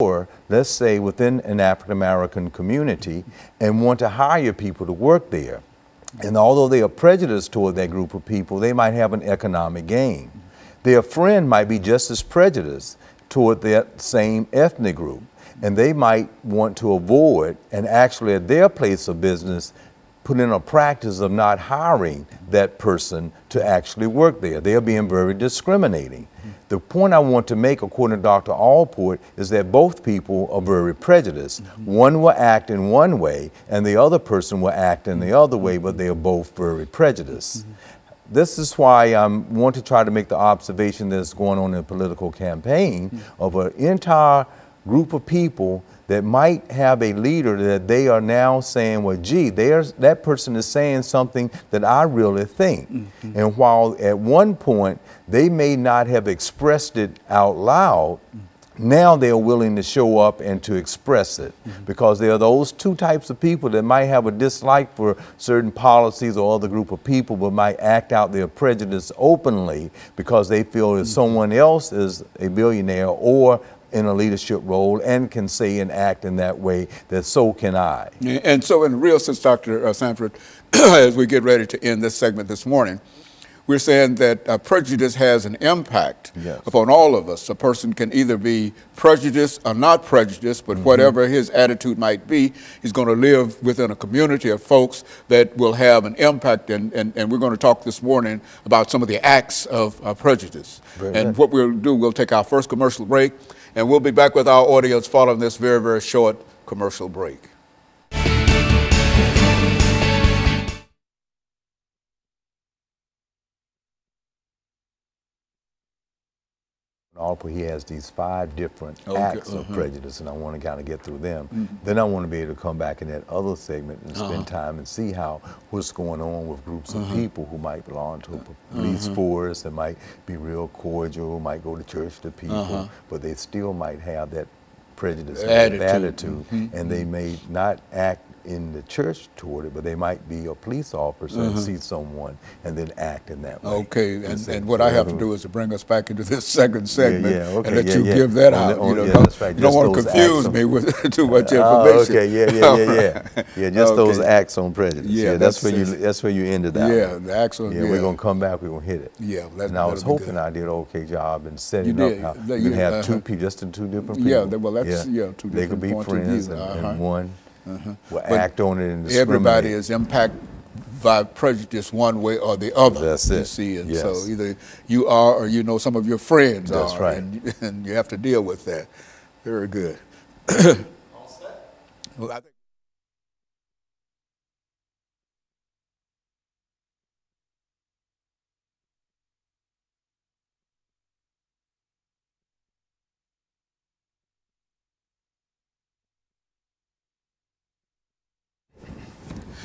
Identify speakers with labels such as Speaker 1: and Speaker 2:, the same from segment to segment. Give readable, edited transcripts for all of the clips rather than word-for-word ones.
Speaker 1: or let's say within an African American community and want to hire people to work there. And although they are prejudiced toward that group of people, they might have an economic gain. Their friend might be just as prejudiced toward that same ethnic group, and they might want to avoid and actually at their place of business put in a practice of not hiring that person to actually work there. They are being very discriminating. The point I want to make, according to Dr. Allport, is that both people are very prejudiced. One will act in one way, and the other person will act in the other way, but they are both very prejudiced. This is why I want to try to make the observation that's going on in a political campaign of an entire group of people that might have a leader that they are now saying, well, gee, that person is saying something that I really think. And while at one point they may not have expressed it out loud, now they're willing to show up and to express it, because there are those two types of people that might have a dislike for certain policies or other group of people, but might act out their prejudice openly because they feel that someone else is a billionaire or in a leadership role and can say and act in that way, that so can I.
Speaker 2: And so in the real sense, Dr. Sanford, as we get ready to end this segment this morning, we're saying that prejudice has an impact upon all of us. A person can either be prejudiced or not prejudiced, but whatever his attitude might be, he's going to live within a community of folks that will have an impact. And we're going to talk this morning about some of the acts of prejudice. And what we'll do, we'll take our first commercial break, and we'll be back with our audience following this very, very short commercial break.
Speaker 1: He has these 5 different acts of prejudice, and I want to kind of get through them. Then I want to be able to come back in that other segment and spend time and see what's going on with groups of people who might belong to a police force, that might be real cordial, might go to church to people, but they still might have that prejudice attitude, and they may not act in the church toward it, but they might be a police officer and see someone and then act in that way.
Speaker 2: Okay, and what I have to do is to bring us back into this second segment and let you give that out. You don't want to confuse me with too much information.
Speaker 1: Okay, just those acts on prejudice. Yeah, that's where you ended that.
Speaker 2: Yeah, the acts on.
Speaker 1: Yeah, we're gonna come back. We're gonna hit it.
Speaker 2: Yeah,
Speaker 1: and I was hoping I did an okay job in setting up how you can have 2 people, just 2 different people.
Speaker 2: Yeah, well, that's 2 different
Speaker 1: they could be friends and one will
Speaker 2: but
Speaker 1: act on it and discriminate.
Speaker 2: Everybody is impacted by prejudice one way or the other.
Speaker 1: That's it.
Speaker 2: You see, and so either you are or you know some of your friends are.
Speaker 1: That's right.
Speaker 2: And you have to deal with that. Very good. All set? Well, I think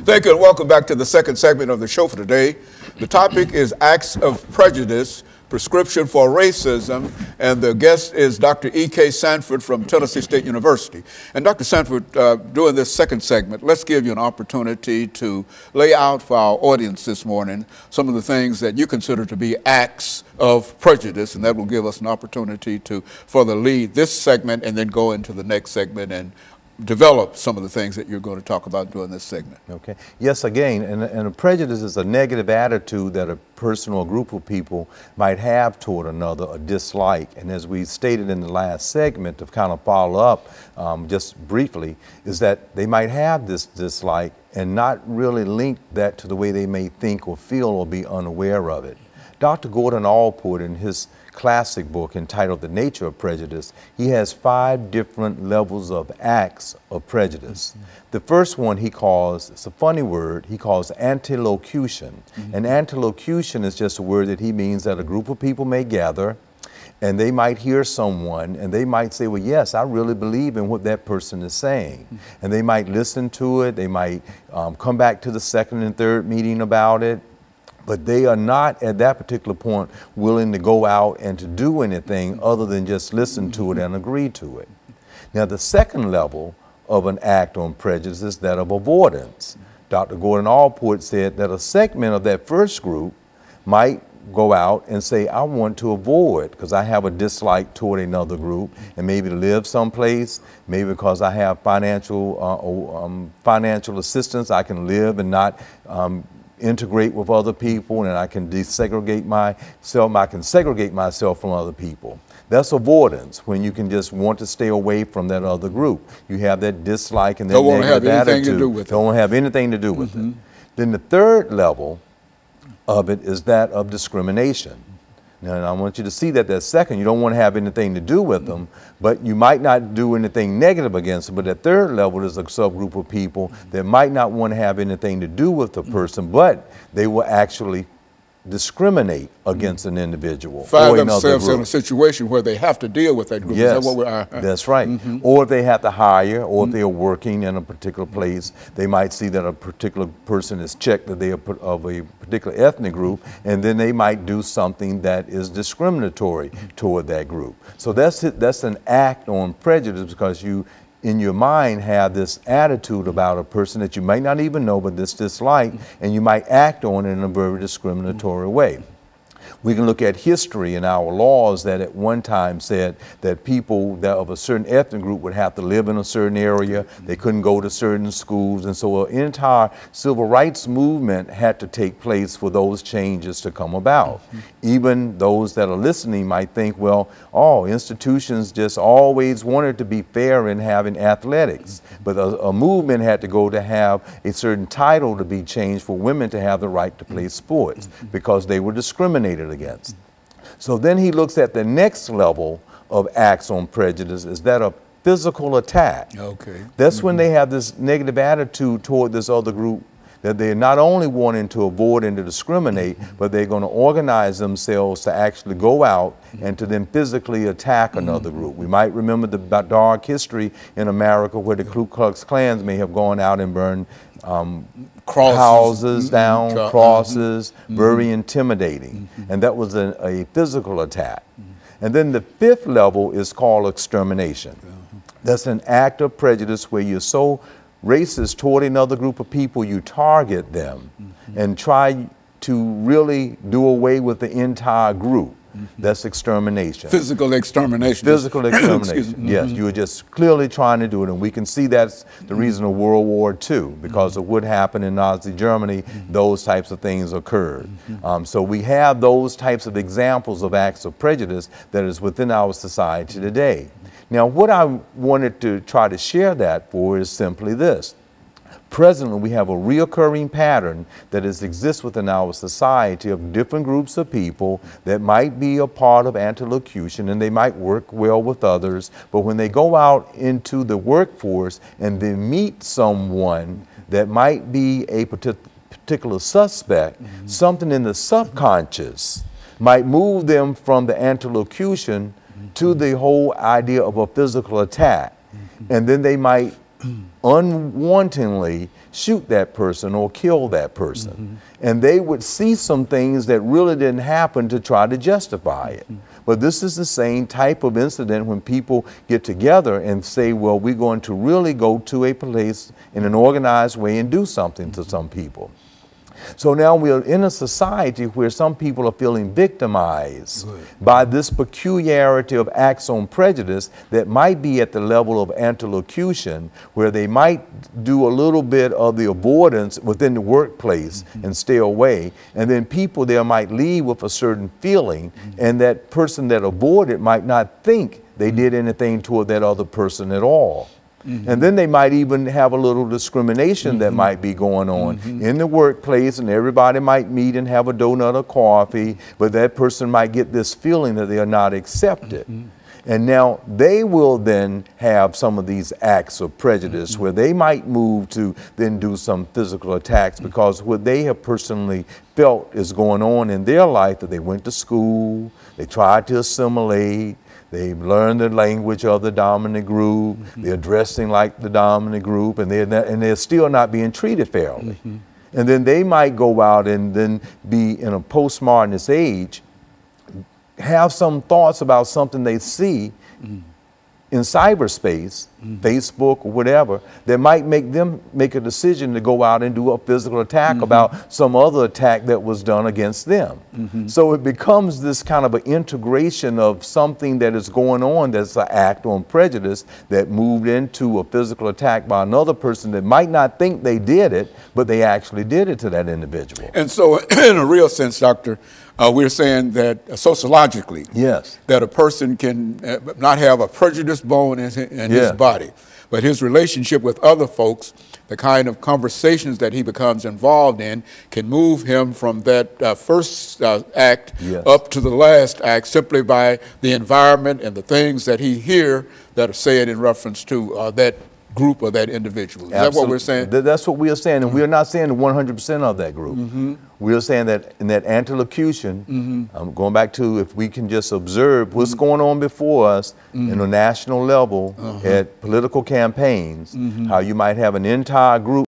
Speaker 2: thank you, and welcome back to the second segment of the show for today. The topic is Acts of Prejudice, Prescription for Racism, and the guest is Dr. EKSanford from Tennessee State University. And Dr. Sanford, during this second segment, let's give you an opportunity to lay out for our audience this morning some of the things that you consider to be acts of prejudice, and that will give us an opportunity to further lead this segment and then go into the next segment and develop some of the things that you're going to talk about during this segment.
Speaker 1: Okay. Yes, again, and a prejudice is a negative attitude that a person or group of people might have toward another, a dislike. And as we stated in the last segment, to kind of follow up just briefly, is that they might have this dislike and not really link that to the way they may think or feel or be unaware of it. Dr. Gordon Allport, in his classic book entitled The Nature of Prejudice, he has 5 different levels of acts of prejudice. The first one he calls, it's a funny word, he calls antilocution. And antilocution is just a word that he means that a group of people may gather and they might hear someone and they might say, well, yes, I really believe in what that person is saying. And they might listen to it, they might come back to the second and third meeting about it, but they are not at that particular point willing to go out and to do anything other than just listen to it and agree to it. Now, the second level of an act on prejudice is that of avoidance. Dr. Gordon Allport said that a segment of that first group might go out and say, I want to avoid, because I have a dislike toward another group, and maybe to live someplace, maybe because I have financial assistance, I can live and not integrate with other people, and I can desegregate myself, I can segregate myself from other people. That's avoidance, when you can just want to stay away from that other group. You have that dislike and that negative attitude. Don't want to have anything to do with it. Then the third level of it is that of discrimination. Now, I want you to see that second, you don't want to have anything to do with them, but you might not do anything negative against them. But that third level is a subgroup of people that might not want to have anything to do with the person, but they will actually discriminate against an individual.
Speaker 2: Find themselves in a situation where they have to deal with that group.
Speaker 1: Yes,
Speaker 2: is that what we are?
Speaker 1: That's right. Or if they have to hire, or if they are working in a particular place, they might see that a particular person is checked that they are of a particular ethnic group, and then they might do something that is discriminatory toward that group. So that's an act on prejudice, because you, in your mind, have this attitude about a person that you might not even know, but this dislike, and you might act on it in a very discriminatory way. We can look at history and our laws that at one time said that people that of a certain ethnic group would have to live in a certain area, they couldn't go to certain schools, and so an entire civil rights movement had to take place for those changes to come about. Even those that are listening might think, well, institutions just always wanted to be fair in having athletics, but a movement had to go to have a certain title to be changed for women to have the right to play sports, because they were discriminated against. So then he looks at the next level of acts on prejudice, is that a physical attack.
Speaker 2: Okay.
Speaker 1: That's when they have this negative attitude toward this other group, that they're not only wanting to avoid and to discriminate, but they're going to organize themselves to actually go out and to then physically attack another group. We might remember the dark history in America where the Ku Klux Klans may have gone out and burned houses down, crosses, very intimidating. And that was a physical attack. And then the fifth level is called extermination. That's an act of prejudice where you're so racist toward another group of people, you target them and try to really do away with the entire group. That's extermination.
Speaker 2: Physical extermination.
Speaker 1: Physical extermination. Yes, you were just clearly trying to do it, and we can see that's the reason of World War II, because of what happened in Nazi Germany. Those types of things occurred. So we have those types of examples of acts of prejudice that is within our society today. Now, what I wanted to try to share that for is simply this. Presently, we have a reoccurring pattern that exists within our society of different groups of people that might be a part of antilocution, and they might work well with others, but when they go out into the workforce and they meet someone that might be a particular suspect, something in the subconscious might move them from the antilocution to the whole idea of a physical attack. And then they might unwantingly shoot that person or kill that person. And they would see some things that really didn't happen to try to justify it. But this is the same type of incident when people get together and say, well, we're going to really go to a place in an organized way and do something to some people. So now we're in a society where some people are feeling victimized by this peculiarity of acts on prejudice that might be at the level of antilocution, where they might do a little bit of the avoidance within the workplace and stay away. And then people there might leave with a certain feeling, and that person that avoided might not think they did anything toward that other person at all. And then they might even have a little discrimination that might be going on in the workplace, and everybody might meet and have a donut or coffee, but that person might get this feeling that they are not accepted. And now they will then have some of these acts of prejudice where they might move to then do some physical attacks, because what they have personally felt is going on in their life, that they went to school, they tried to assimilate, they've learned the language of the dominant group, they're dressing like the dominant group, and they're still not being treated fairly. And then they might go out and then be in a postmodernist age, have some thoughts about something they see in cyberspace, Facebook or whatever, that might make them make a decision to go out and do a physical attack about some other attack that was done against them. So it becomes this kind of an integration of something that is going on that's an act on prejudice that moved into a physical attack by another person that might not think they did it, but they actually did it to that individual.
Speaker 2: And so in a real sense, Doctor, we're saying that sociologically,
Speaker 1: yes,
Speaker 2: that a person can not have a prejudiced bone in his body, but his relationship with other folks, the kind of conversations that he becomes involved in, can move him from that first act up to the last act simply by the environment and the things that he hears that are said in reference to that group or that individual. Is that what we're saying?
Speaker 1: That's what we are saying, and we're not saying 100% of that group. We are saying that in that antilocution, going back to if we can just observe what's going on before us in a national level at political campaigns, how you might have an entire group